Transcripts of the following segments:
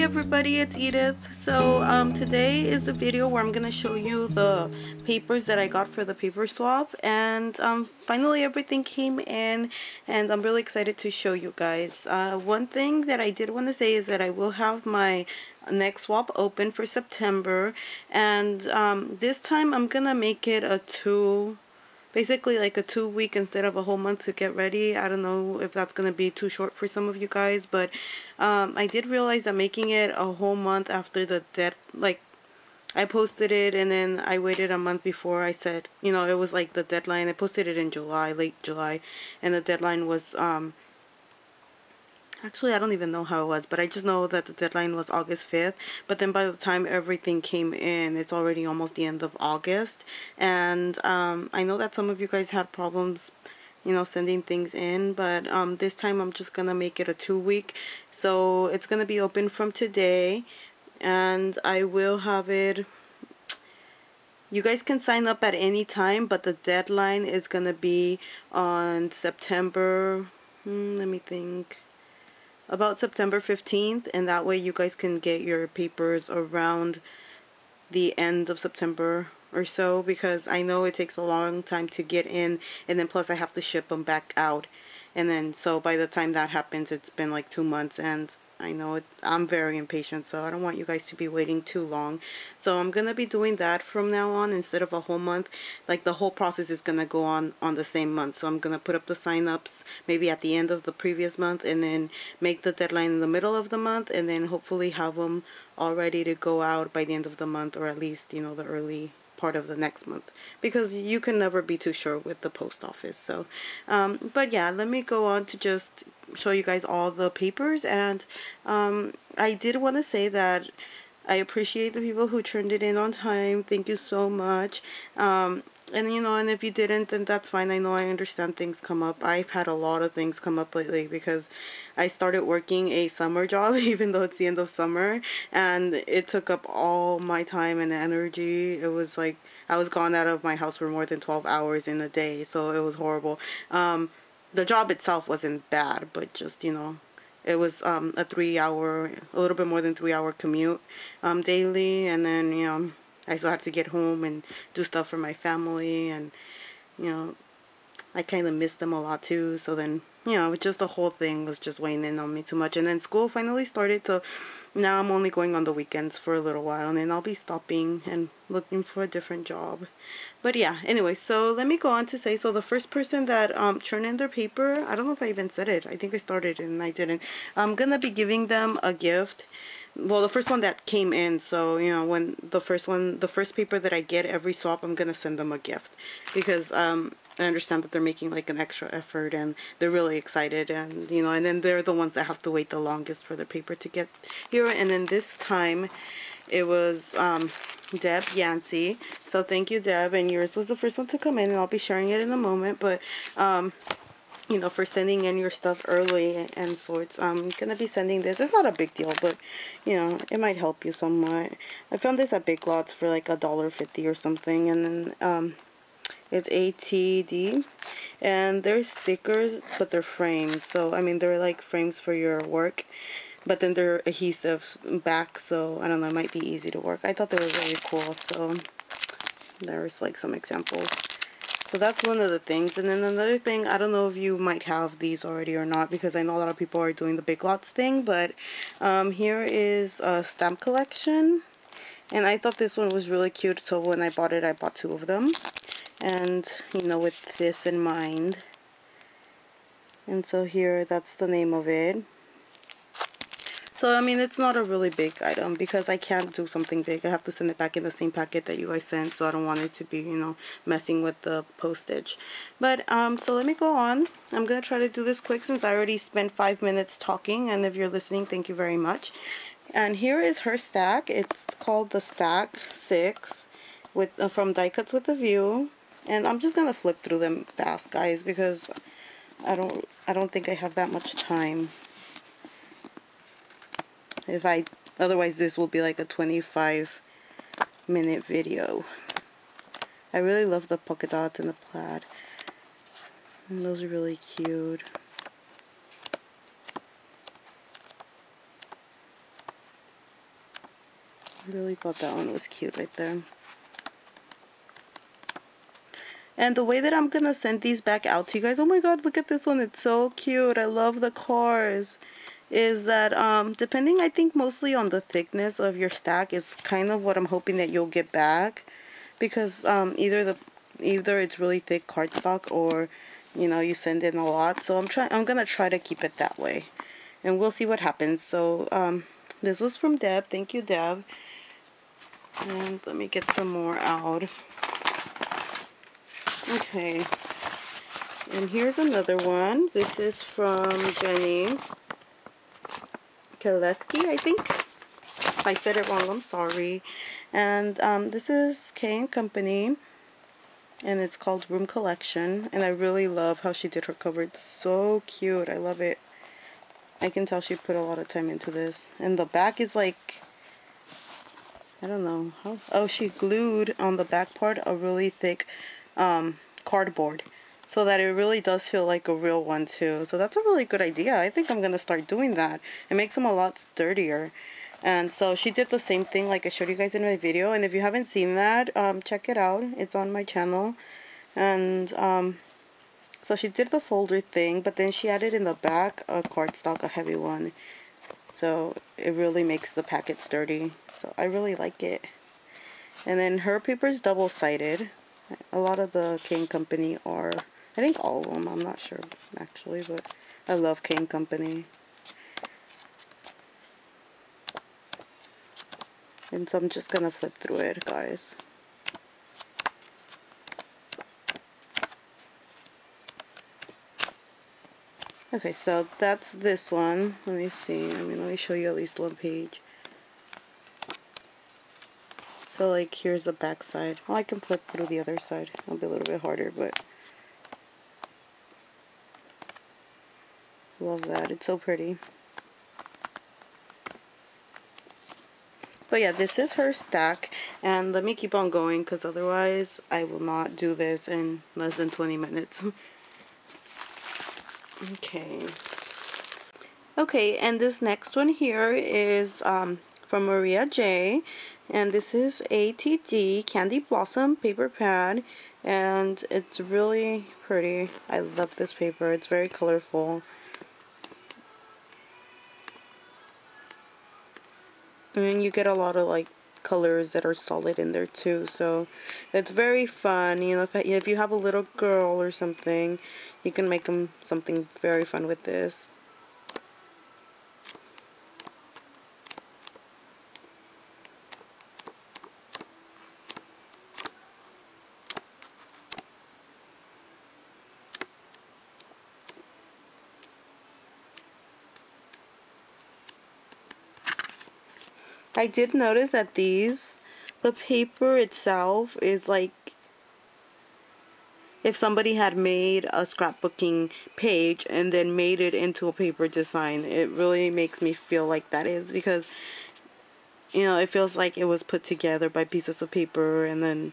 everybody, it's Edith. So today is the video where I'm going to show you the papers that I got for the paper swap, and finally everything came in and I'm really excited to show you guys. One thing that I did want to say is that I will have my next swap open for September, and this time I'm going to make it basically like a 2-week instead of a whole month to get ready. I don't know if that's going to be too short for some of you guys, but I did realize that making it a whole month after the I posted it and then I waited a month before I said, it was like the deadline. I posted it in July, late July, and the deadline was, actually, I don't even know how it was, but I just know that the deadline was August 5th. But then by the time everything came in, it's already almost the end of August. And I know that some of you guys had problems, sending things in. But this time I'm just going to make it a 2-week. So it's going to be open from today. And I will have it. You guys can sign up at any time, but the deadline is going to be on September, let me think, about September 15th, and that way you guys can get your papers around the end of September or so, because I know it takes a long time to get in, and then plus I have to ship them back out, and then so by the time that happens it's been like 2 months, and I know I'm very impatient, so I don't want you guys to be waiting too long. So I'm gonna be doing that from now on instead of a whole month. Like, the whole process is gonna go on the same month. So I'm gonna put up the sign-ups maybe at the end of the previous month, and then make the deadline in the middle of the month, and then hopefully have them all ready to go out by the end of the month, or at least, the early part of the next month, because you can never be too sure with the post office. So but yeah, let me go on to just show you guys all the papers. And I did want to say that I appreciate the people who turned it in on time. Thank you so much. And and if you didn't, then that's fine. I know, I understand things come up. I've had a lot of things come up lately because I started working a summer job even though it's the end of summer, and it took up all my time and energy. It was like I was gone out of my house for more than 12 hours in a day, so it was horrible. The job itself wasn't bad, but just, it was a a little bit more than 3-hour commute daily, and then, I still had to get home and do stuff for my family, and, I kind of missed them a lot too. So then, just the whole thing was just weighing in on me too much. And then school finally started, so now I'm only going on the weekends for a little while, and then I'll be stopping and looking for a different job. But yeah, anyway, so let me go on to say, so the first person that turned in their paper, I don't know if I even said it. I think I started and I didn't. I'm gonna be giving them a gift. Well, the first one that came in, so when the first paper that I get every swap, I'm gonna send them a gift, because I understand that they're making like an extra effort and they're really excited, and and then they're the ones that have to wait the longest for their paper to get here. And then this time it was Deb Yancey, so thank you, Deb, and yours was the first one to come in, and I'll be sharing it in a moment. But for sending in your stuff early and sorts. I'm gonna be sending this. It's not a big deal, but it might help you somewhat. I found this at Big Lots for like $1.50 or something, and then it's ATD, and they're stickers, but they're frames. So I mean, they're like frames for your work, but then they're adhesive back, so I don't know, it might be easy to work. I thought they were really cool, so there's like some examples. So that's one of the things. And then another thing, I don't know if you might have these already or not, because I know a lot of people are doing the Big Lots thing, but here is a stamp collection, and I thought this one was really cute, so when I bought it, I bought 2 of them, and with this in mind. And so here, that's the name of it. So I mean, it's not a really big item, because I can't do something big. I have to send it back in the same packet that you guys sent, so I don't want it to be, messing with the postage. But so let me go on. I'm gonna try to do this quick since I already spent 5 minutes talking, and if you're listening, thank you very much. And here is her stack. It's called the Stack 6 with from Die Cuts with a View, and I'm just gonna flip through them fast, guys, because I don't think I have that much time. Otherwise this will be like a 25-minute video. I really love the polka dots and the plaid, and those are really cute. I really thought that one was cute right there. And the way that I'm gonna send these back out to you guys, oh my god, look at this one, it's so cute. I love the cars. Is that depending, I think mostly on the thickness of your stack is kind of what I'm hoping that you'll get back, because either it's really thick cardstock, or you know, you send in a lot. So I'm gonna try to keep it that way, and we'll see what happens. So this was from Deb. Thank you, Deb. And let me get some more out. Okay, and here's another one. This is from Jenny Kaleski, I think. If I said it wrong, I'm sorry. And this is K & Company, and it's called Room Collection. And I really love how she did her cover. It's so cute. I love it. I can tell she put a lot of time into this. And the back is like, I don't know how. Oh, she glued on the back part a really thick cardboard, so that it really does feel like a real one too. So that's a really good idea. I think I'm gonna start doing that. It makes them a lot sturdier. And so she did the same thing like I showed you guys in my video. And if you haven't seen that, check it out. It's on my channel. And so she did the folder thing, but then she added in the back a cardstock, a heavy one. So it really makes the packet sturdy. So I really like it. And then her paper is double-sided. A lot of the K & Company are, I think all of them, I'm not sure actually, but I love K & Company. And so I'm just gonna flip through it, guys. Okay, so that's this one. Let me see. Let me show you at least one page. So like here's the back side. Oh, I can flip through the other side. It'll be a little bit harder, but love that. It's so pretty. But yeah, this is her stack, and let me keep on going because otherwise I will not do this in less than 20 minutes. Okay, and this next one here is from Maria J, and this is ATD Candy Blossom paper pad, and it's really pretty. I love this paper. It's very colorful. And you get a lot of like colors that are solid in there too, so it's very fun. You know, if you have a little girl or something, you can make them something very fun with this. I did notice that the paper itself is like if somebody had made a scrapbooking page and then made it into a paper design. It really makes me feel like that is, because you know, it feels like it was put together by pieces of paper and then,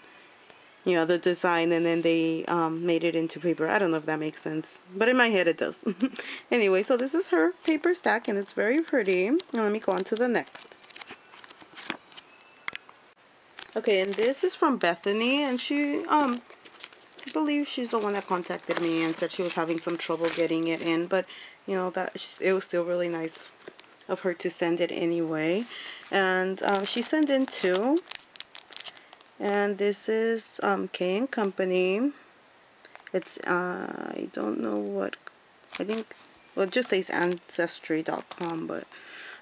you know, the design, and then they made it into paper. I don't know if that makes sense, but in my head it does. Anyway, so this is her paper stack, and it's very pretty. And let me go on to the next. Okay, and this is from Bethany, and she, I believe she's the one that contacted me and said she was having some trouble getting it in, but, you know, that it was still really nice of her to send it anyway. And she sent in two, and this is K & Company. It's, I don't know what, I think, well, it just says Ancestry.com, but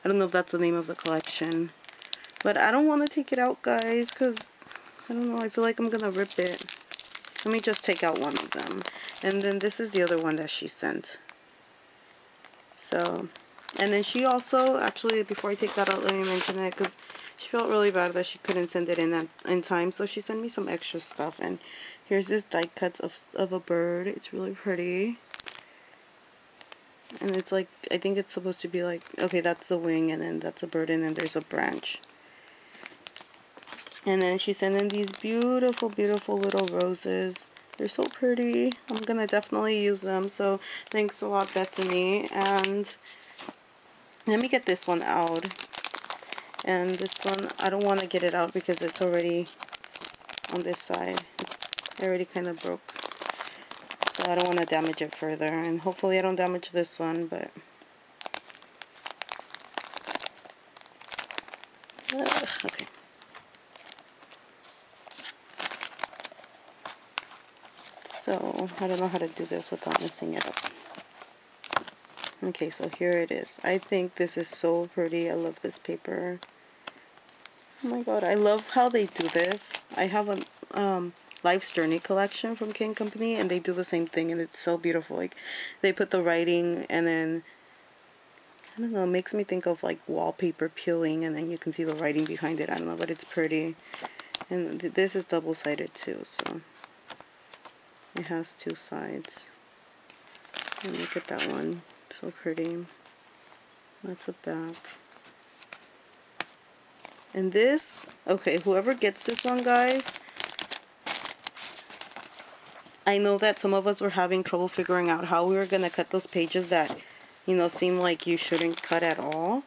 I don't know if that's the name of the collection. But I don't want to take it out, guys, because, I don't know, I feel like I'm going to rip it. Let me just take out one of them. And then this is the other one that she sent. So, and then she also, actually, before I take that out, let me mention it, because she felt really bad that she couldn't send it in time. So she sent me some extra stuff. And here's this die cuts of a bird. It's really pretty. And it's like, I think it's supposed to be like, okay, that's the wing, and then that's a bird, and then there's a branch. And then she sent in these beautiful, beautiful little roses. They're so pretty. I'm gonna definitely use them. So thanks a lot, Bethany. And let me get this one out. And this one, I don't want to get it out because it's already on this side. It already kind of broke. So I don't want to damage it further. And hopefully I don't damage this one, but... okay. So, I don't know how to do this without messing it up. Okay, so here it is. I think this is so pretty. I love this paper. Oh my god, I love how they do this. I have a Life's Journey collection from King Company, and they do the same thing, and it's so beautiful. Like, they put the writing, and then, I don't know, it makes me think of like wallpaper peeling, and then you can see the writing behind it. I don't know, but it's pretty. And this is double-sided too, so it has two sides. And look at that one, so pretty. That's a back. And this, okay, whoever gets this one, guys, I know that some of us were having trouble figuring out how we were going to cut those pages that, you know, seem like you shouldn't cut at all.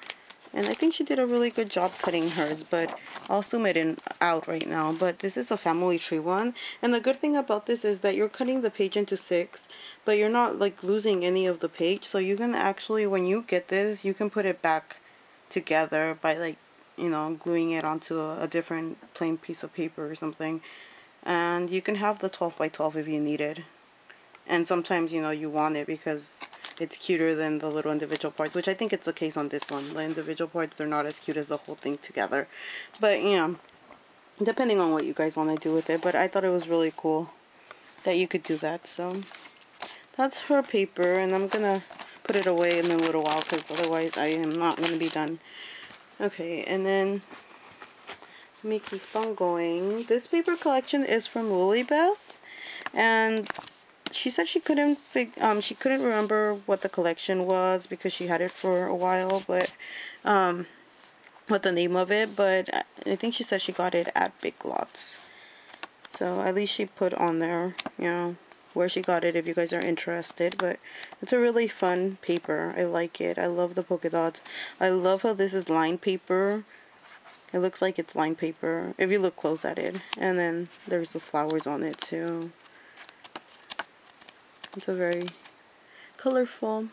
And I think she did a really good job cutting hers, but I'll zoom it in out right now. But this is a family tree one. And the good thing about this is that you're cutting the page into 6, but you're not like losing any of the page. So you can actually, when you get this, you can put it back together by like, you know, gluing it onto a different plain piece of paper or something. And you can have the 12 by 12 if you need it. And sometimes, you know, you want it because it's cuter than the little individual parts, which I think it's the case on this one. The individual parts, they're not as cute as the whole thing together. But, you know, depending on what you guys want to do with it. But I thought it was really cool that you could do that. So, that's her paper. And I'm going to put it away in a little while because otherwise I am not going to be done. Okay, and then let me keep on going. This paper collection is from Lilybeth. And she said she couldn't remember what the collection was because she had it for a while, but what the name of it, but I think she said she got it at Big Lots. So at least she put on there, you know, where she got it if you guys are interested. But it's a really fun paper. I like it. I love the polka dots. I love how this is lined paper. It looks like it's lined paper if you look close at it. And then there's the flowers on it too. It's a very colorful.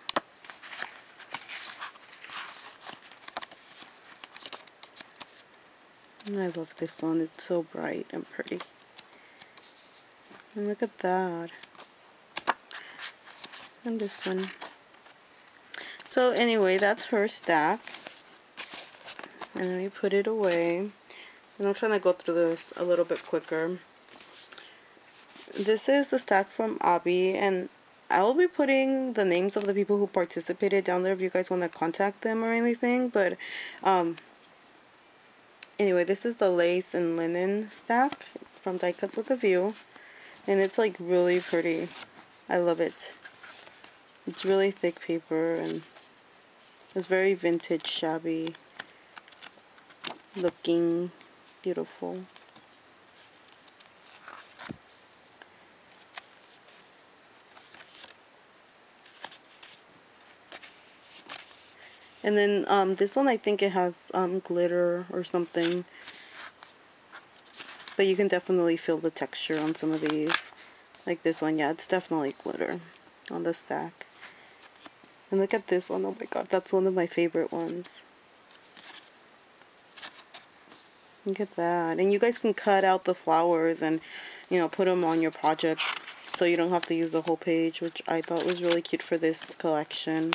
And I love this one. It's so bright and pretty. And look at that. And this one. So anyway, that's her stack. And let me put it away. And I'm trying to go through this a little bit quicker. This is the stack from Abby, and I will be putting the names of the people who participated down there if you guys want to contact them or anything. But anyway, this is the lace and linen stack from Die Cuts with a View, and it's like really pretty. I love it. It's really thick paper and it's very vintage, shabby looking, beautiful. And then this one, I think it has glitter or something. But you can definitely feel the texture on some of these. Like this one, yeah, it's definitely glitter on the stack. And look at this one, oh my god, that's one of my favorite ones. Look at that. And you guys can cut out the flowers and, you know, put them on your project so you don't have to use the whole page, which I thought was really cute for this collection.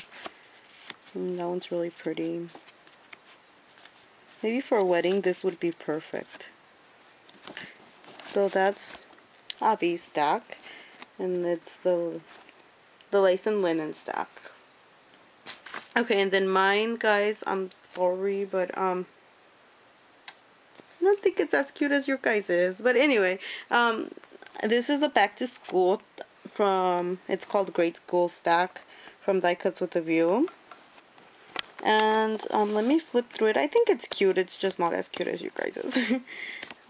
And that one's really pretty. Maybe for a wedding, this would be perfect. So that's Abby's stack. And it's the lace and linen stack. Okay, and then mine, guys, I'm sorry, but I don't think it's as cute as your guys's. But anyway, this is a back to school from, it's called Great School Stack from Die Cuts with a View. And let me flip through it. I think it's cute. It's just not as cute as you guys's.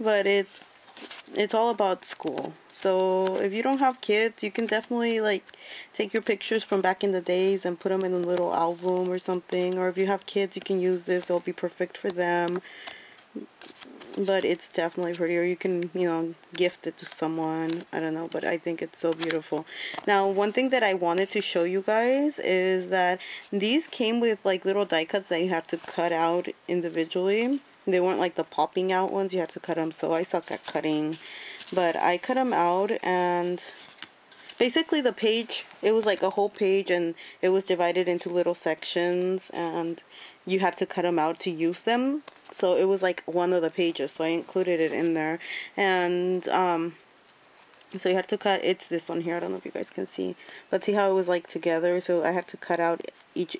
But it's it's all about school. So if you don't have kids, you can definitely like take your pictures from back in the days and put them in a little album or something. Or if you have kids, you can use this. It'll be perfect for them. But it's definitely pretty. Or you can, you know, gift it to someone. I don't know, but I think it's so beautiful. Now, one thing that I wanted to show you guys is that these came with like little die cuts that you have to cut out individually. They weren't like the popping out ones. You have to cut them. So I suck at cutting. But I cut them out, and basically the page, it was like a whole page, and it was divided into little sections, and you had to cut them out to use them. So it was like one of the pages, so I included it in there. And so you had to cut, it's this one here, I don't know if you guys can see, but see how it was like together. So I had to cut out each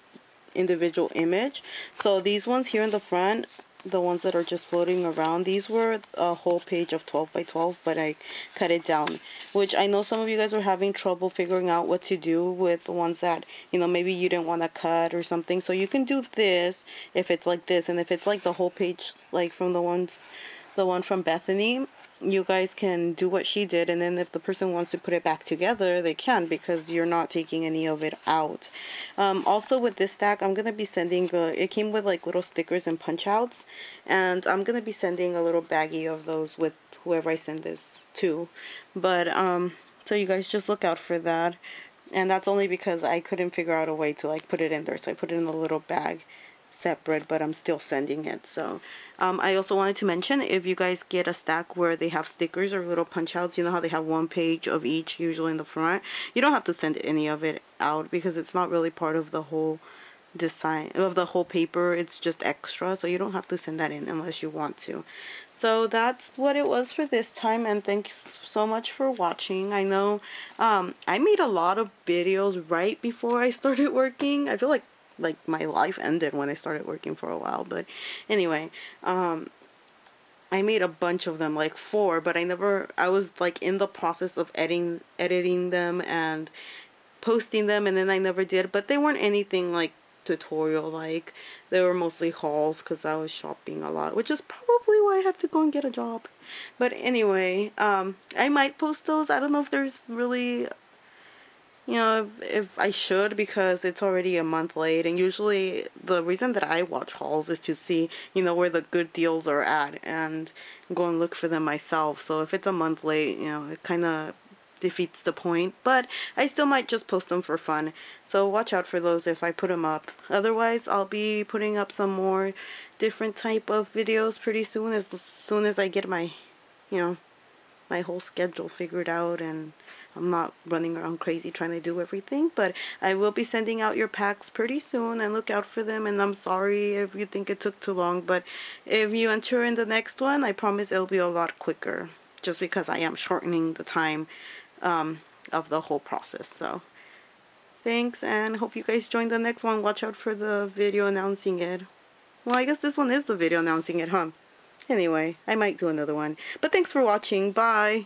individual image. So these ones here in the front, the ones that are just floating around, these were a whole page of 12 by 12, but I cut it down, which I know some of you guys were having trouble figuring out what to do with the ones that, you know, maybe you didn't want to cut or something. So you can do this if it's like this, and if it's like the whole page, like from the one from Bethany, you guys can do what she did, and then if the person wants to put it back together, they can, because you're not taking any of it out. Also with this stack, I'm going to be sending it came with like little stickers and punch outs, and I'm going to be sending a little baggie of those with whoever I send this to. But so you guys just look out for that. And that's only because I couldn't figure out a way to like put it in there, so I put it in a little bag separate, but I'm still sending it. So I also wanted to mention, if you guys get a stack where they have stickers or little punch outs, you know how they have one page of each usually in the front, you don't have to send any of it out, because it's not really part of the whole design of the whole paper. It's just extra, so you don't have to send that in unless you want to. So that's what it was for this time, and thanks so much for watching. I know I made a lot of videos right before I started working. I feel like my life ended when I started working for a while, but anyway, I made a bunch of them, like 4, but I was like in the process of editing them and posting them, and then I never did. But they weren't anything like tutorial, like they were mostly hauls, because I was shopping a lot, which is probably why I had to go and get a job. But anyway, I might post those. I don't know if there's really, you know, if I should, because it's already a month late, and usually the reason that I watch hauls is to see, you know, where the good deals are at and go and look for them myself. So if it's a month late, you know, it kind of defeats the point, but I still might just post them for fun. So watch out for those if I put them up. Otherwise, I'll be putting up some more different type of videos pretty soon as I get my, you know, my whole schedule figured out, and I'm not running around crazy trying to do everything. But I will be sending out your packs pretty soon, and look out for them. And I'm sorry if you think it took too long, but if you enter in the next one, I promise it'll be a lot quicker, just because I am shortening the time of the whole process. So thanks, and hope you guys join the next one. Watch out for the video announcing it. Well, I guess this one is the video announcing it, huh? Anyway, I might do another one. But thanks for watching. Bye!